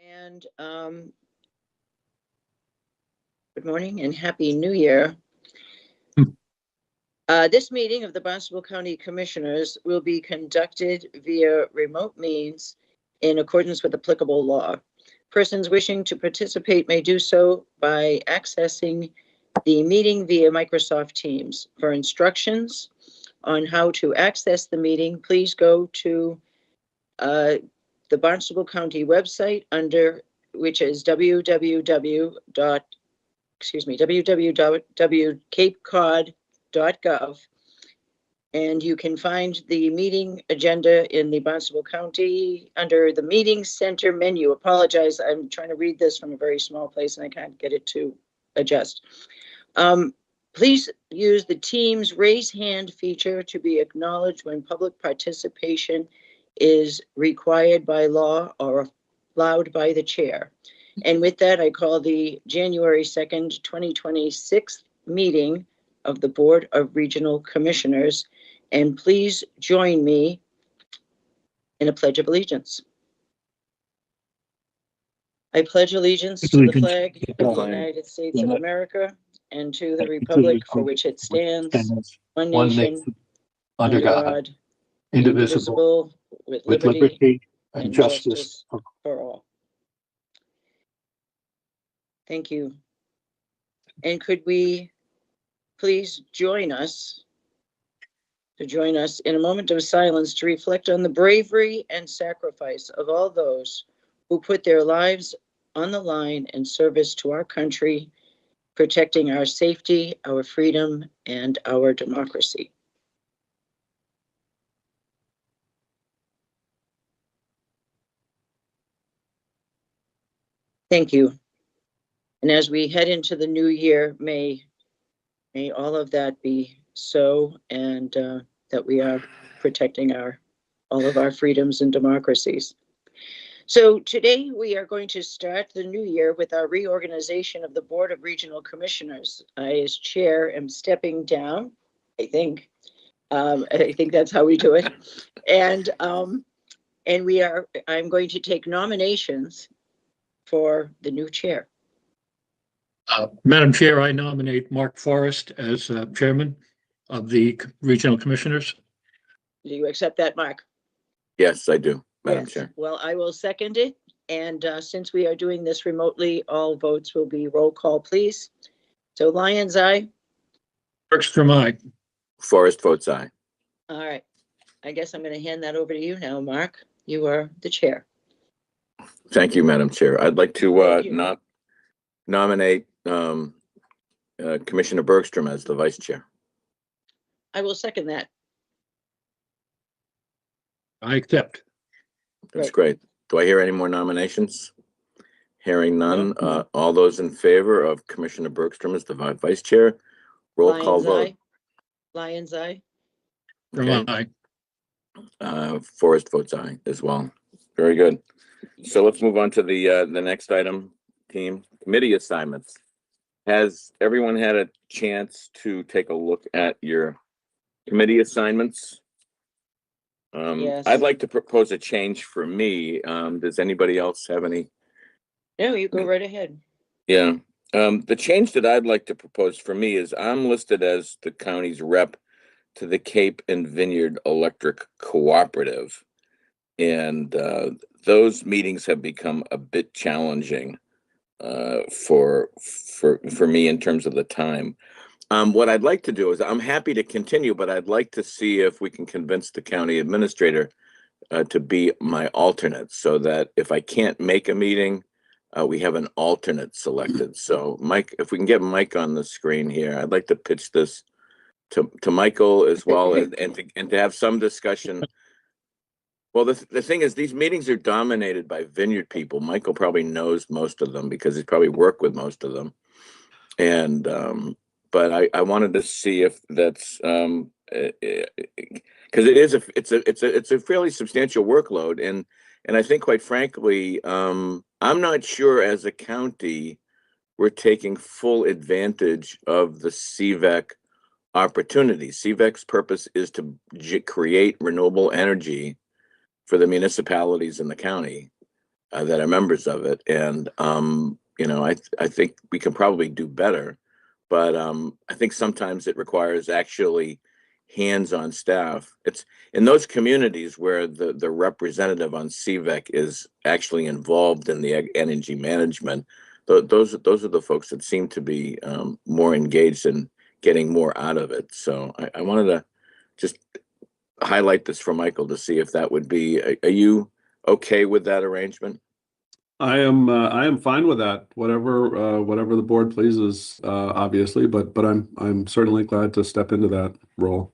And good morning and Happy New Year. This meeting of the Barnstable County Commissioners will be conducted via remote means in accordance with applicable law. Persons wishing to participate may do so by accessing the meeting via Microsoft Teams. For instructions on how to access the meeting, please go to the Barnstable County website which is www.capecod.gov. And you can find the meeting agenda in the Barnstable County under the Meeting Center menu. Apologize, I'm trying to read this from a very small place and I can't get it to adjust. Please use the Teams raise hand feature to be acknowledged when public participation is required by law or allowed by the chair. And with that, I call the January 2nd, 2026 meeting of the Board of Regional Commissioners. And please join me in a Pledge of Allegiance. I pledge allegiance to the flag of the United States of America and to the republic for which it stands, one nation, under God, indivisible, with liberty and justice for all. Thank you. And could we please join us in a moment of silence to reflect on the bravery and sacrifice of all those who put their lives on the line in service to our country, protecting our safety, our freedom, and our democracy. Thank you. And as we head into the new year, may all of that be so, and that we are protecting all of our freedoms and democracies. So today we are going to start the new year with our reorganization of the Board of Regional Commissioners. I, as chair, am stepping down, I think. I think that's how we do it. And I'm going to take nominations for the new chair. Madam Chair, I nominate Mark Forrest as chairman of the Regional Commissioners. Do you accept that, Mark? Yes, I do, Madam Yes. Chair. Well, I will second it. And since we are doing this remotely, all votes will be roll call, please. So Lyons, aye. Bergstrom, aye. Forrest votes aye. All right. I guess I'm going to hand that over to you now, Mark. You are the chair. Thank you, Madam Chair. I'd like to nominate Commissioner Bergstrom as the vice chair. I will second that. I accept. That's great. Do I hear any more nominations? Hearing none. All those in favor of Commissioner Bergstrom as the vice chair, roll call vote. Lyons, aye. Okay. Forrest votes aye as well. Very good. So let's move on to the next item, team. Committee assignments. Has everyone had a chance to take a look at your committee assignments? Yes. I'd like to propose a change for me. Does anybody else have any? No, you go right ahead. Yeah. The change that I'd like to propose for me is I'm listed as the county's rep to the Cape and Vineyard Electric Cooperative. And those meetings have become a bit challenging for me in terms of the time. What I'd like to do is I'm happy to continue, but I'd like to see if we can convince the county administrator to be my alternate, so that if I can't make a meeting, we have an alternate selected. So Mike, if we can get Mike on the screen here, I'd like to pitch this to Michael as well, and to have some discussion. Well, the thing is, these meetings are dominated by Vineyard people. Michael probably knows most of them because he's probably worked with most of them. And but I wanted to see if that's because it's a fairly substantial workload, and I think, quite frankly, I'm not sure as a county we're taking full advantage of the CVEC opportunity. CVEC's purpose is to create renewable energy for the municipalities in the county. that are members of it. And, I think we can probably do better. But I think sometimes it requires actually hands-on staff. It's in those communities where the representative on CVEC is actually involved in the energy management. Those are the folks that seem to be more engaged in getting more out of it. So I wanted to just highlight this for Michael to see if that would be. Are you okay with that arrangement? I am fine with that. Whatever the board pleases, obviously, but I'm certainly glad to step into that role.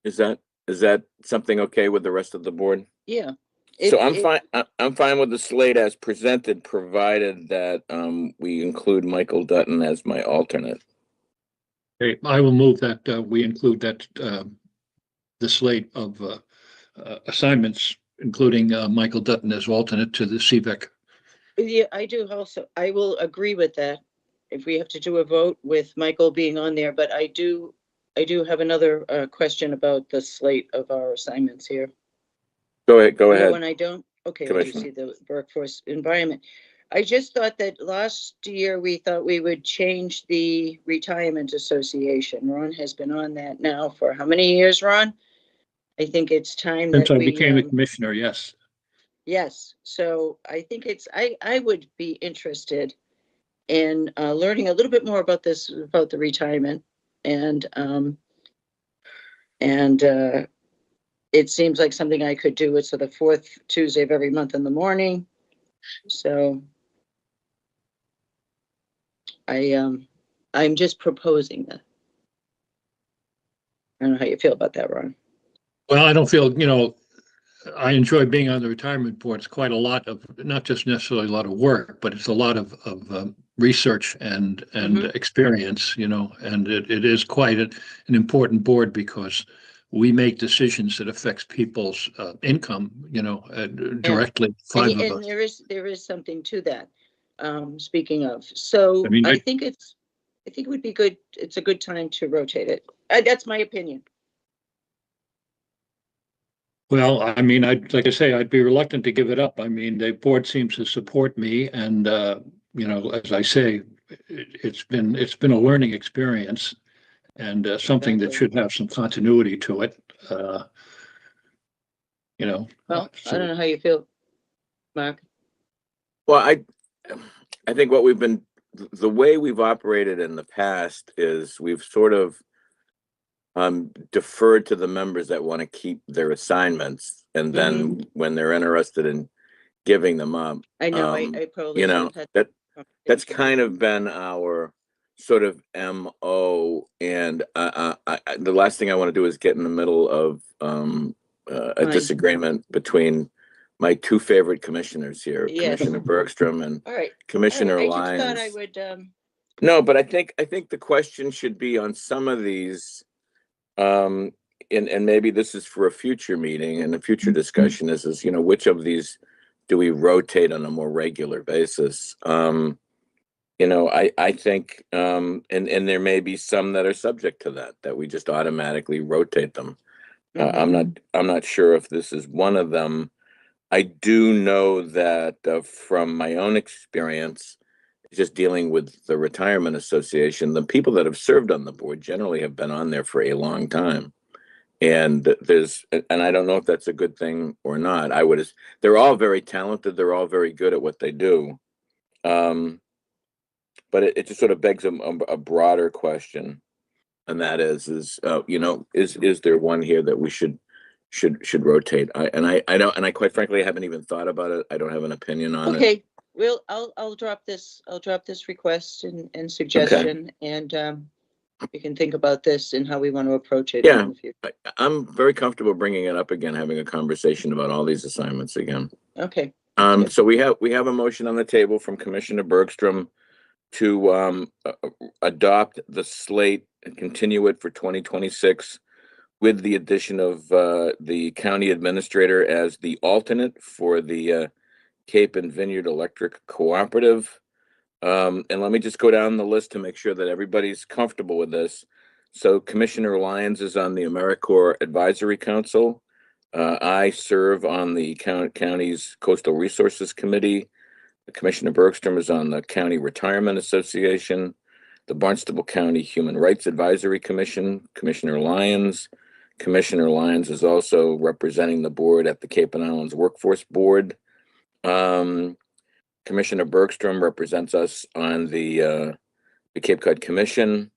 Is that something okay with the rest of the board? Yeah. So I'm fine. I'm fine with the slate as presented, provided that we include Michael Dutton as my alternate. Okay, I will move that we include that the slate of assignments, including Michael Dutton as alternate to the CVEC. Yeah, I do also. I will agree with that if we have to do a vote with Michael being on there, but I do have another question about the slate of our assignments here. Go ahead. When I don't, okay, I do Commissioner. see the workforce environment. I just thought that last year we thought we would change the retirement association. Ron has been on that now for how many years, Ron? I think it's time Since that I we, became a commissioner, yes. yes, so I think I would be interested in learning a little bit more about this, about the retirement. And it seems like something I could do. It's the fourth Tuesday of every month in the morning. So I'm just proposing that. I don't know how you feel about that, Ron. Well, I don't feel, I enjoy being on the retirement board. It's quite a lot of, not just necessarily a lot of work, but it's a lot of research and experience, and it is quite an important board because we make decisions that affects people's income, directly, five of And us. there is something to that. Speaking of, so I mean, I think it would be good. It's a good time to rotate it. That's my opinion. Well, I mean, like I say, I'd be reluctant to give it up. I mean, the board seems to support me, and as I say, it's been a learning experience, and something that should have some continuity to it. Well, I don't know how you feel, Mark. Well, I think the way we've operated in the past is we've sort of deferred to the members that want to keep their assignments, and then when they're interested in giving them up, I know, I probably that's kind of been our sort of MO. And the last thing I want to do is get in the middle of a disagreement between my two favorite commissioners here, Commissioner Bergstrom and Commissioner Lyons. I just thought I would. No, but I think the question should be on some of these, and maybe this is for a future meeting and a future discussion is which of these do we rotate on a more regular basis? I think, and there may be some that are subject to that we just automatically rotate them. I'm not sure if this is one of them. I do know that from my own experience, just dealing with the Retirement Association, the people that have served on the board generally have been on there for a long time. And I don't know if that's a good thing or not. They're all very talented. They're all very good at what they do. But it just sort of begs a broader question. And that is there one here that we should rotate? I quite frankly haven't even thought about it. I don't have an opinion on it. Okay, well, I'll drop this request and suggestion, and we can think about this and how we want to approach it. Yeah, in the future. I'm very comfortable bringing it up again, having a conversation about all these assignments again. Okay. So we have a motion on the table from Commissioner Bergstrom to adopt the slate and continue it for 2026 with the addition of the county administrator as the alternate for the Cape and Vineyard Electric Cooperative. And let me just go down the list to make sure that everybody's comfortable with this. So Commissioner Lyons is on the AmeriCorps Advisory Council. I serve on the county's Coastal Resources Committee. Commissioner Bergstrom is on the County Retirement Association, the Barnstable County Human Rights Advisory Commission, Commissioner Lyons. Commissioner Lyons is also representing the board at the Cape and Islands Workforce Board. Commissioner Bergstrom represents us on the Cape Cod Commission.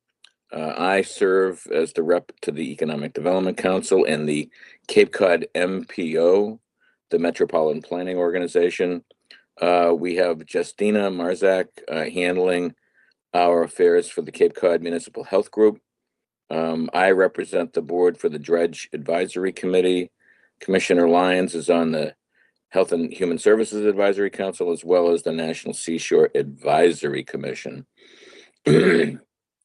I serve as the rep to the Economic Development Council and the Cape Cod MPO, the Metropolitan Planning Organization. We have Justina Marzak handling our affairs for the Cape Cod Municipal Health Group. I represent the board for the Dredge Advisory Committee. Commissioner Lyons is on the Health and Human Services Advisory Council, as well as the National Seashore Advisory Commission.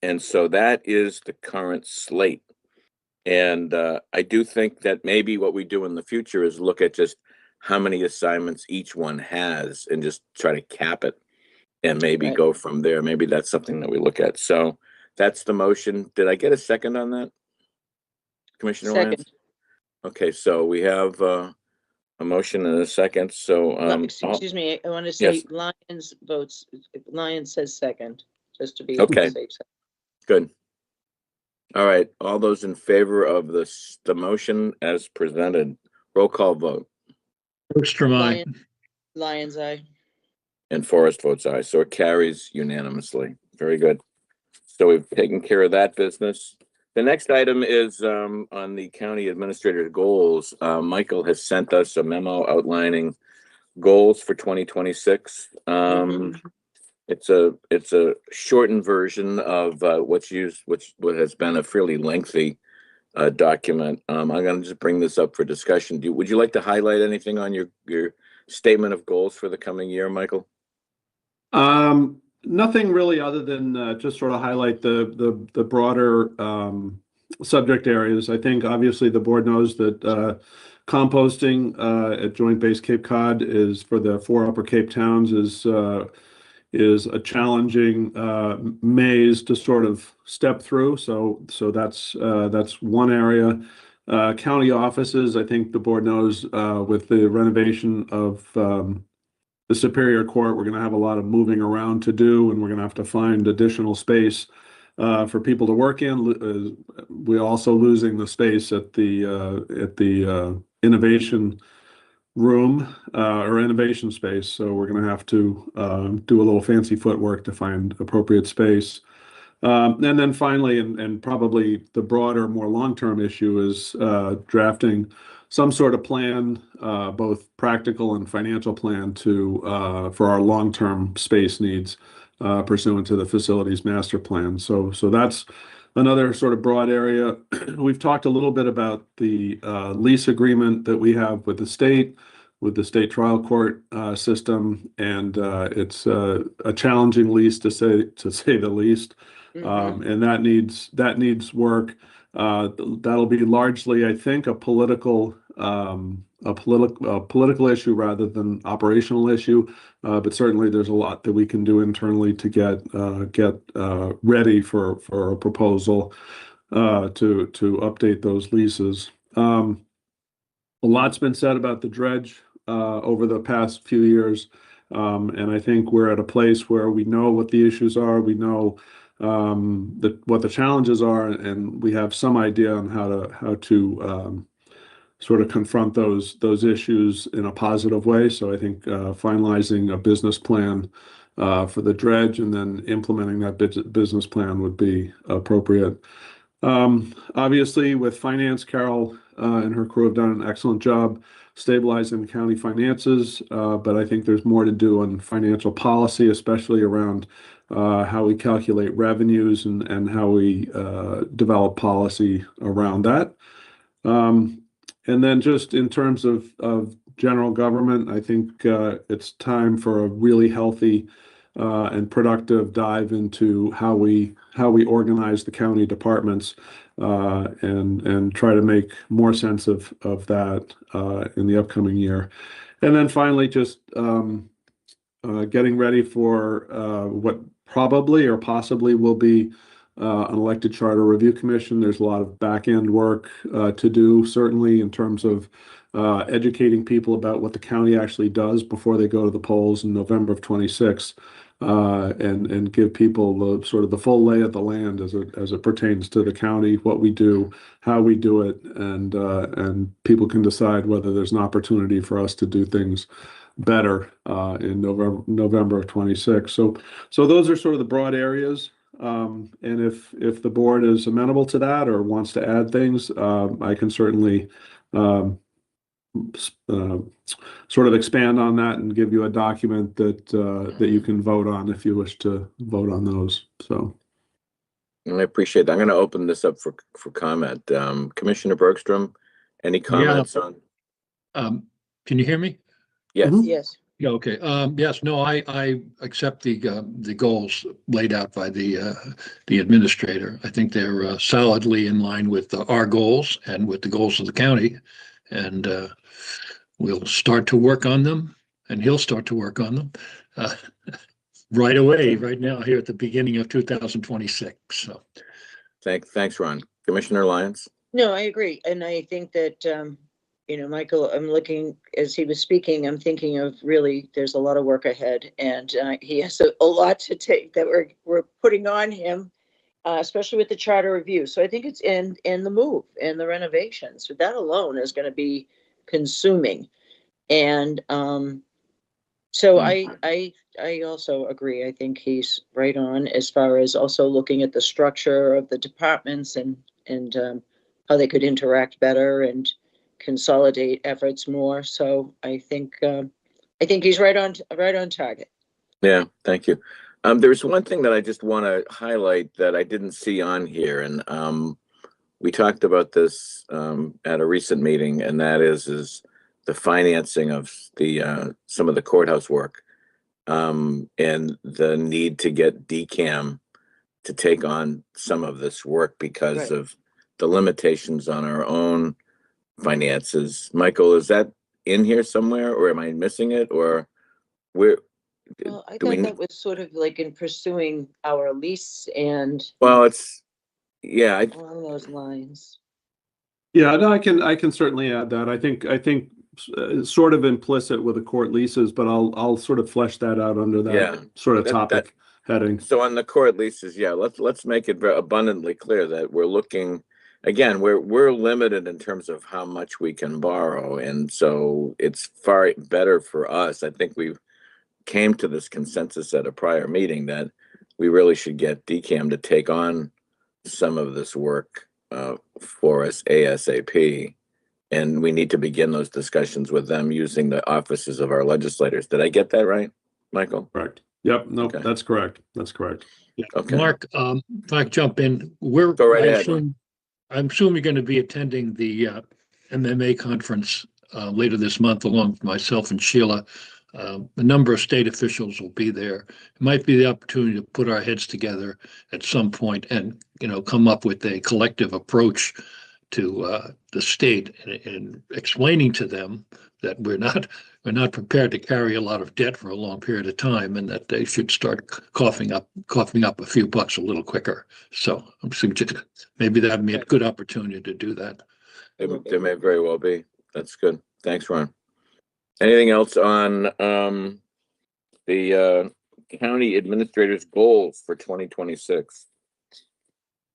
And so that is the current slate. And I do think that maybe what we do in the future is look at just how many assignments each one has and just try to cap it and maybe go from there. Maybe that's something that we look at. So that's the motion. Did I get a second on that, Commissioner Lyons? Okay, so we have a motion and a second. So excuse me, I want to say yes. Lyons says second, just to be okay. safe. Good. All right. All those in favor of the motion as presented, roll call vote. Bergstrom, aye. Lyons, aye. And Forrest votes aye. So it carries unanimously. Very good. So we've taken care of that business. The next item is on the county administrator's goals. Michael has sent us a memo outlining goals for 2026. It's a shortened version of what has been a fairly lengthy document. I'm going to just bring this up for discussion. Would you like to highlight anything on your statement of goals for the coming year, Michael? Nothing really, other than just sort of highlight the broader subject areas. I think obviously the board knows that composting at Joint Base Cape Cod is for the 4 Upper Cape towns is a challenging maze to sort of step through. So that's one area. County offices, I think the board knows with the renovation of the Superior Court, we're going to have a lot of moving around to do, and we're going to have to find additional space for people to work in. We're also losing the space at the innovation room or innovation space. So we're going to have to do a little fancy footwork to find appropriate space. And then finally, and probably the broader, more long-term issue is drafting some sort of plan, both practical and financial plan for our long-term space needs pursuant to the facilities master plan. So that's another sort of broad area. We've talked a little bit about the lease agreement that we have with the state trial court system, and it's a challenging lease to say the least. And that needs work. That'll be largely, I think, a political issue rather than operational issue. But certainly, there's a lot that we can do internally to get ready for a proposal to update those leases. A lot's been said about the dredge over the past few years, and I think we're at a place where we know what the issues are. We know what the challenges are, and we have some idea on how to sort of confront those issues in a positive way. So I think finalizing a business plan for the dredge and then implementing that business plan would be appropriate. Obviously, with finance, Carol and her crew have done an excellent job stabilizing the county finances, but I think there's more to do on financial policy, especially around how we calculate revenues and how we develop policy around that. And then just in terms of general government, I think it's time for a really healthy and productive dive into how we organize the county departments and try to make more sense of that in the upcoming year. And then finally, just getting ready for what probably or possibly will be an elected charter review commission. There's a lot of back end work to do, certainly in terms of educating people about what the county actually does before they go to the polls in November of 26, and give people the sort of the full lay of the land as it pertains to the county, what we do, how we do it, and people can decide whether there's an opportunity for us to do things better in November of 26. So those are sort of the broad areas. And if the board is amenable to that or wants to add things, I can certainly sort of expand on that and give you a document that you can vote on if you wish to vote on those. So I appreciate that. I'm going to open this up for comment. Commissioner Bergstrom, any comments on? Can you hear me? Yes. Mhm. Yes. Yeah, okay. Yes, no, I accept the goals laid out by the administrator. I think they're solidly in line with our goals and with the goals of the county. And we'll start to work on them, and he'll start to work on them right away, right now, here at the beginning of 2026. So Thanks, Ron. Commissioner Lyons? No, I agree. And I think that, Michael, I'm looking, as he was speaking, I'm thinking of really, there's a lot of work ahead, and he has a lot to take that we're putting on him, especially with the charter review. So I think it's in the move and the renovations. So that alone is going to be consuming. And so I also agree. I think he's right on as far as also looking at the structure of the departments and how they could interact better and consolidate efforts more. So I think he's right on target. Yeah, thank you. There's one thing that I just want to highlight that I didn't see on here, and we talked about this at a recent meeting, and that is the financing of the some of the courthouse work, and the need to get DCAM to take on some of this work because Right. of the limitations on our own finances. Michael, is that in here somewhere, or am I missing it, or where? Well, I Do we thought need- that was sort of like in pursuing our lease and Well, it's yeah. along those lines. yeah, no, I can certainly add that. I think it's sort of implicit with the court leases, but I'll sort of flesh that out under that Yeah, sort of that- topic heading. So on the court leases, yeah, let's make it abundantly clear that we're looking. Again, we're limited in terms of how much we can borrow, and so it's far better for us. I think we came to this consensus at a prior meeting that we really should get DCAM to take on some of this work for us ASAP, and we need to begin those discussions with them using the offices of our legislators. Did I get that right, Michael? Correct. Yep. No, Okay. that's correct. That's correct. Okay. Mark, if I could jump in, Go right ahead. I'm assuming you're going to be attending the MMA conference later this month, along with myself and Sheila. A number of state officials will be there. It might be the opportunity to put our heads together at some point and, come up with a collective approach to the state and explaining to them that we're not prepared to carry a lot of debt for a long period of time, and that they should start coughing up a few bucks a little quicker. So I'm suggesting maybe that'd be a good opportunity to do that. There may very well be. That's good. Thanks, Ron. Anything else on the county administrator's goals for 2026?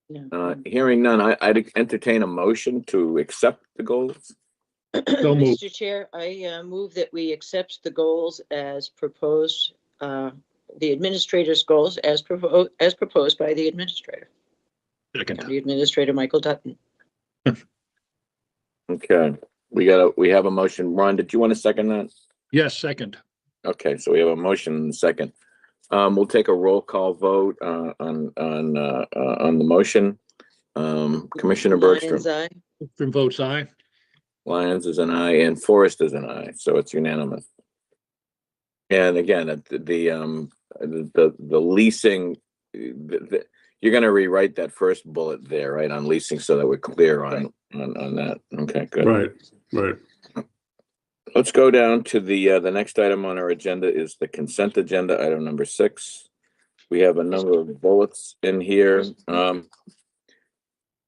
No. Hearing none, I'd entertain a motion to accept the goals. So moved. Mr. Chair, I move that we accept the goals as proposed, the administrator's goals as proposed by the administrator, Second. County Administrator Michael Dutton. Okay, we have a motion. Ron, did you want to second that? Yes, second. Okay, so we have a motion and a second. We'll take a roll call vote on the motion. Commissioner Bergstrom. Lyons, aye. From votes aye. Lyons is an aye and Forrest is an aye, so it's unanimous. And again, the leasing, you're going to rewrite that first bullet there, right, on leasing, so that we're clear on that. Okay, good. Right. Let's go down to the next item on our agenda is the consent agenda, item number 6, We have a number of bullets in here.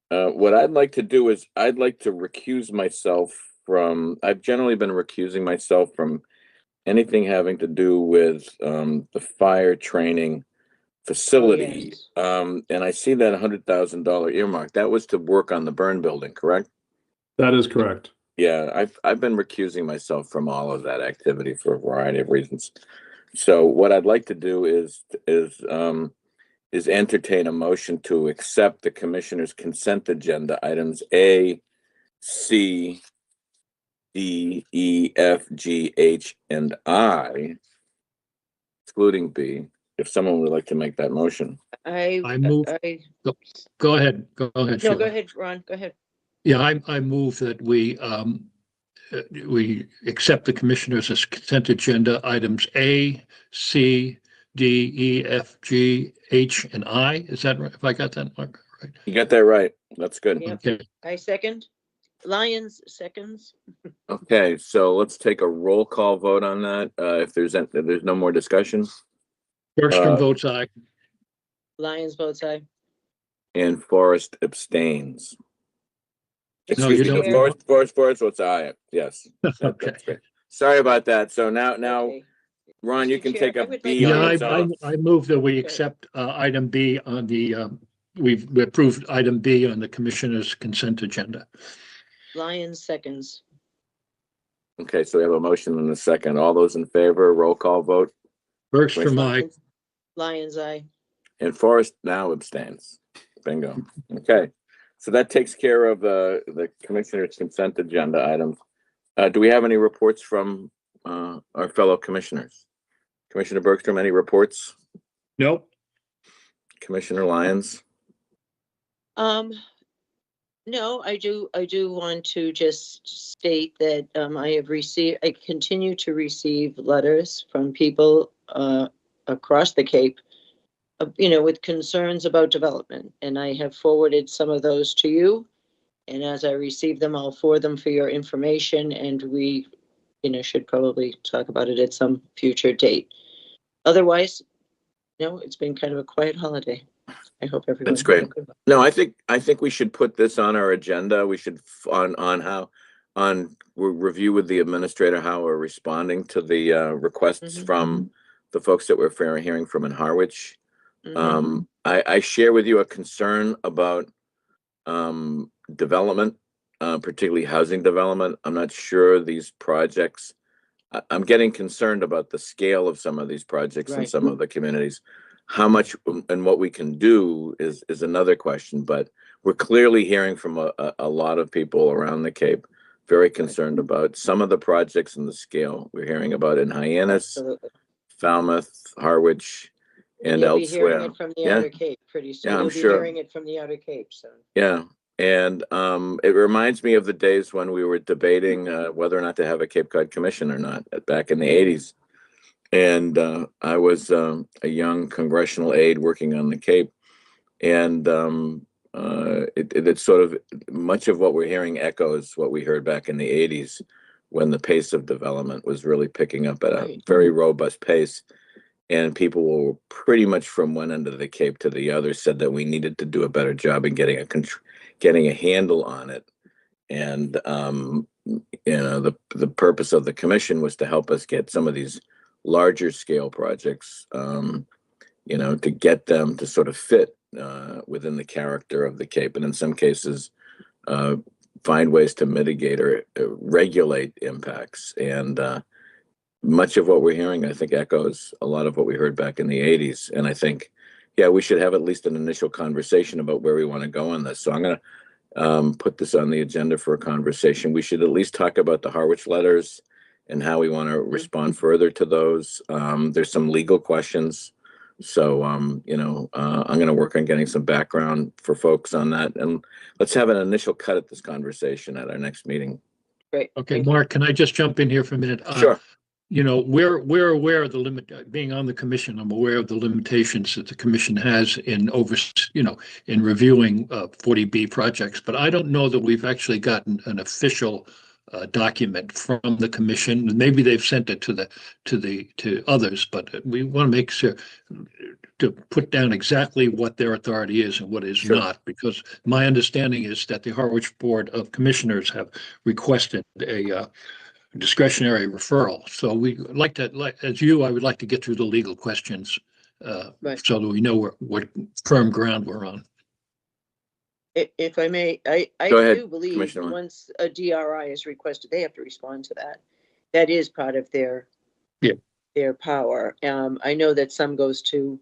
What I'd like to do is I'd like to recuse myself from, I've generally been recusing myself from anything having to do with the fire training facility. yes. And I see that $100,000 earmark. That was to work on the burn building, correct? That is correct. Yeah, I've been recusing myself from all of that activity for a variety of reasons. So what I'd like to do is entertain a motion to accept the commissioner's consent agenda items A, C, D, E, F, G, H, and I, excluding B. If someone would like to make that motion. I move, go ahead, No, Sheila. go ahead, Ron, go ahead. Yeah, I move that we accept the commissioner's consent agenda items A, C, D, E, F, G, H, and I. Is that right? If I got that right? You got that right. That's good. Yep. Okay. I second. Lyons seconds. Okay, so let's take a roll call vote on that. If there's no more discussion, Bergstrom votes aye. Lyons votes aye. and Forrest abstains. No, Excuse you me, don't. Forrest votes aye. Yes. Okay. That's great. Sorry about that. So now, Okay. Ron, you Mr. can Chair, take I a would B like on Yeah, its own. I move that we Okay. accept item B on the, we approved item B on the commissioner's consent agenda. Lyons seconds. Okay, so we have a motion and a second. All those in favor, roll call vote, Bergstrom, aye. Lyons aye. and Forrest now abstains. Bingo. Okay, so that takes care of the commissioner's consent agenda items. Do we have any reports from our fellow commissioners? Commissioner Bergstrom, any reports? Nope. Commissioner Lyons? No, I do want to just state that I continue to receive letters from people across the Cape, with concerns about development, and I have forwarded some of those to you. And as I receive them, I'll forward them for your information, and we, should probably talk about it at some future date. Otherwise, it's been kind of a quiet holiday. I hope everyone. That's great. No, I think we should put this on our agenda. We should review with the administrator how we're responding to the requests Mhm. from the folks that we're hearing from in Harwich. Mhm. I share with you a concern about development, particularly housing development. I'm not sure these projects. I'm getting concerned about the scale of some of these projects in Right. some of the communities. How much and what we can do is another question, but we're clearly hearing from a lot of people around the Cape very concerned about some of the projects and the scale we're hearing about in Hyannis, Absolutely. Falmouth, Harwich, and You'll be hearing elsewhere. it from the Yeah. Outer Cape pretty soon. Yeah, I'm You'll be sure. hearing it from the Outer Cape, so. Yeah, and it reminds me of the days when we were debating whether or not to have a Cape Cod Commission or not back in the 80s. And I was a young congressional aide working on the Cape, and it's sort of much of what we're hearing echoes what we heard back in the 80s when the pace of development was really picking up at a Right. very robust pace. And people were pretty much from one end of the Cape to the other said that we needed to do a better job in getting a handle on it. And the purpose of the commission was to help us get some of these larger scale projects, to get them to sort of fit within the character of the Cape, and in some cases find ways to mitigate or regulate impacts. And much of what we're hearing, I think, echoes a lot of what we heard back in the 80s. And I think, we should have at least an initial conversation about where we want to go on this. So I'm going to put this on the agenda for a conversation. We should at least talk about the Harwich letters and how we want to respond further to those. There's some legal questions. So, I'm going to work on getting some background for folks on that. And let's have an initial cut at this conversation at our next meeting. Great. Okay, Mark, can I just jump in here for a minute? Sure. We're aware of the limit, being on the commission, I'm aware of the limitations that the commission has in in reviewing 40B projects, but I don't know that we've actually gotten an official document from the commission. Maybe they've sent it to others, but we want to make sure to put down exactly what their authority is and what is Sure. not, because my understanding is that the Harwich Board of Commissioners have requested a discretionary referral. So we like to, as you, I would like to get through the legal questions Right. so that we know what firm ground we're on. If I may, I Go ahead, do believe Commissioner that Wong. once a DRI is requested, they have to respond to that. That is part of their power. I know that some goes to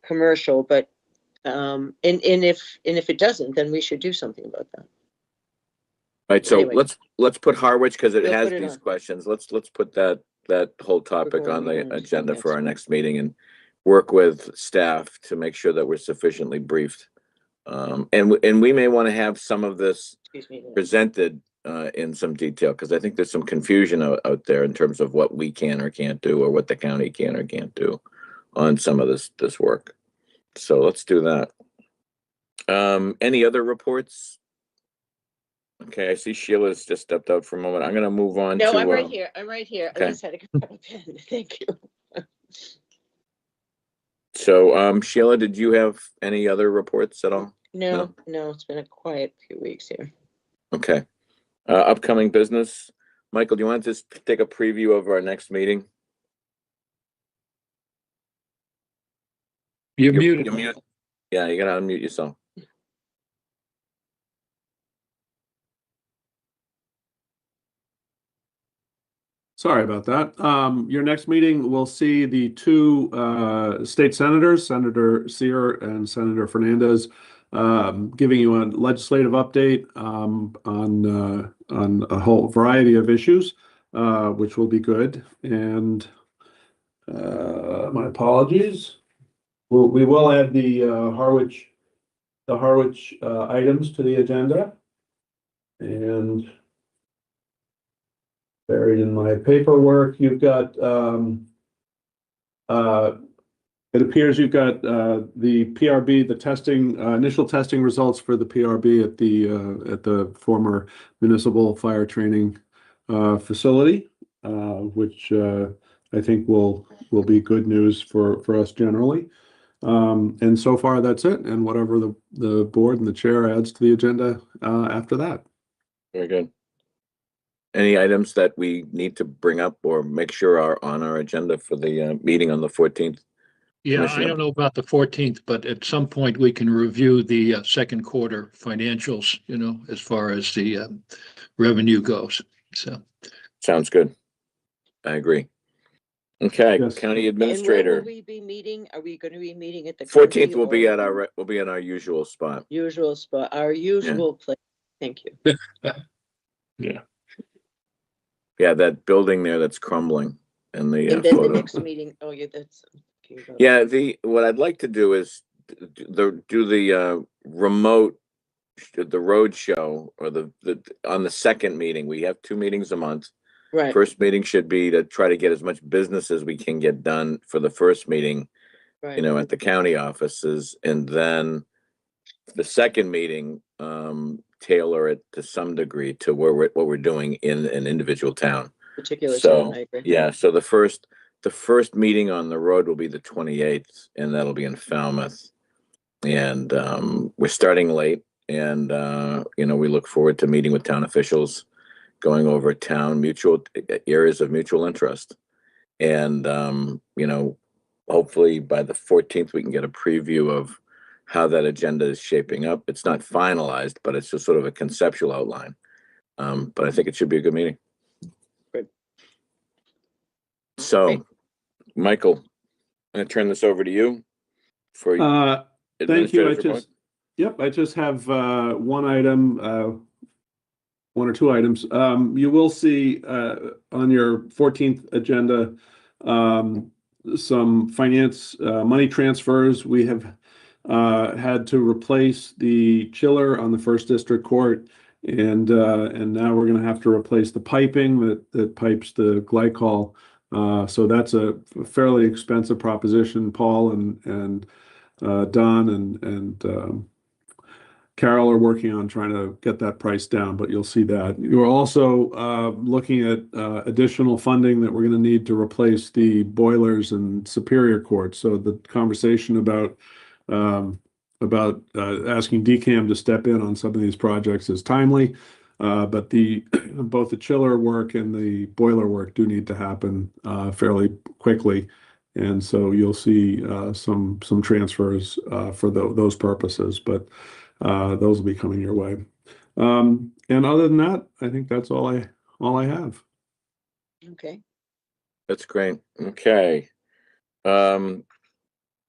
commercial, but and if it doesn't, then we should do something about that. Right, so Anyway. let's put Harwich, because it We'll has put it these on. questions. Let's put that whole topic going on to the be on agenda for next our week. next meeting and work with staff to make sure that we're sufficiently briefed. And we may want to have some of this Excuse me. presented in some detail, because I think there's some confusion out there in terms of what we can or can't do, or what the county can or can't do on some of this work. So let's do that. Any other reports? Okay, I see Sheila's just stepped out for a moment. I'm gonna move on to. No, I'm right here. I'm right here. I okay. just had to grab a pen. Thank you. So, Sheila, did you have any other reports at all? No, it's been a quiet few weeks here. Okay. Upcoming business. Michael, do you want to just take a preview of our next meeting? You're muted. You're muted. Yeah, you gotta unmute yourself. Sorry about that. Your next meeting will see the two state senators, Senator Sear and Senator Fernandez, giving you a legislative update on a whole variety of issues, which will be good. And my apologies. We will add the Harwich items to the agenda. And buried in my paperwork, you've got, it appears you've got the PRB, the testing, initial testing results for the PRB at the former municipal fire training facility, which I think will be good news for us generally. And so far, that's it. And whatever the board and the chair adds to the agenda after that. Very good. Any items that we need to bring up or make sure are on our agenda for the meeting on the 14th? Yeah, I Commissioner. don't know about the 14th, but at some point we can review the second quarter financials, as far as the revenue goes. So Sounds good. I agree. Okay, Yes. County And when Administrator. will we be meeting? Are we going to be meeting at the 14th county will be or at our usual spot. usual spot, our usual place? Thank you. Yeah, that building there that's crumbling in the And then the photo. next meeting, oh, yeah, that's. okay, go. Yeah, what I'd like to do is do the remote, the road show, or the on the second meeting. We have 2 meetings a month. Right, First meeting should be to try to get as much business as we can get done for the first meeting, right. at the county offices, and then the second meeting, tailor it to some degree to what we're doing in an individual town. Particular So, town, I agree. yeah, so the first meeting on the road will be the 28th, and that'll be in Falmouth. And we're starting late, and we look forward to meeting with town officials, going over mutual areas of mutual interest. And hopefully by the 14th we can get a preview of how that agenda is shaping up. It's not finalized, but it's just sort of a conceptual outline. But I think it should be a good meeting. Great. So, Great. Michael, I'm going to turn this over to you for Thank you. administrative report. I just have one item, one or two items. You will see on your 14th agenda some finance money transfers. We have had to replace the chiller on the First District Court, and now we're going to have to replace the piping that pipes the glycol. So that's a fairly expensive proposition. Paul and Don and Carol are working on trying to get that price down, but you'll see that. You're also looking at additional funding that we're going to need to replace the boilers in Superior Court. So the conversation about asking DCAM to step in on some of these projects is timely, but both the chiller work and the boiler work do need to happen fairly quickly. And so you'll see some transfers for those purposes, but those will be coming your way. And other than that, I think that's all I have. Okay. That's great. Okay.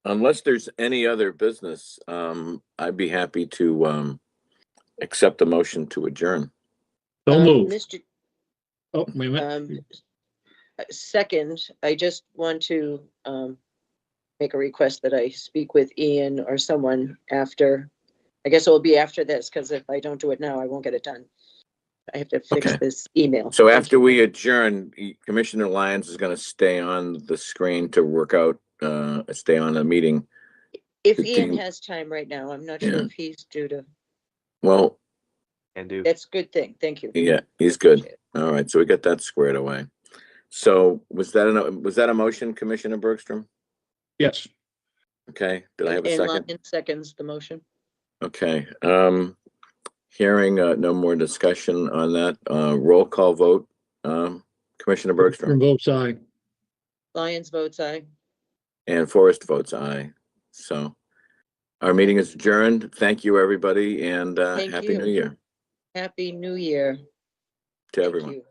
Unless there's any other business, I'd be happy to accept the motion to adjourn. So moved. Mr. Oh, wait a minute. Second, I just want to make a request that I speak with Ian or someone after. I guess it will be after this, because if I don't do it now, I won't get it done. I have to fix Okay. this email. So after we adjourn, Commissioner Lyons is going to stay on the screen to work out, stay on the meeting. If do Ian you- has time right now, I'm not sure Yeah. if he's due to, Well, And do. that's a good thing. Thank you. yeah, he's good. All right, so we got that squared away. So was that a motion, Commissioner Bergstrom? Yes. Okay, did I have a And second? Lyons seconds the motion. Okay, hearing no more discussion on that, roll call vote, Commissioner Bergstrom Votes aye. Lyons votes aye. and Forrest votes aye. So our meeting is adjourned. Thank you, everybody, and Thank Happy you. New Year Happy New Year. to Thank everyone. you.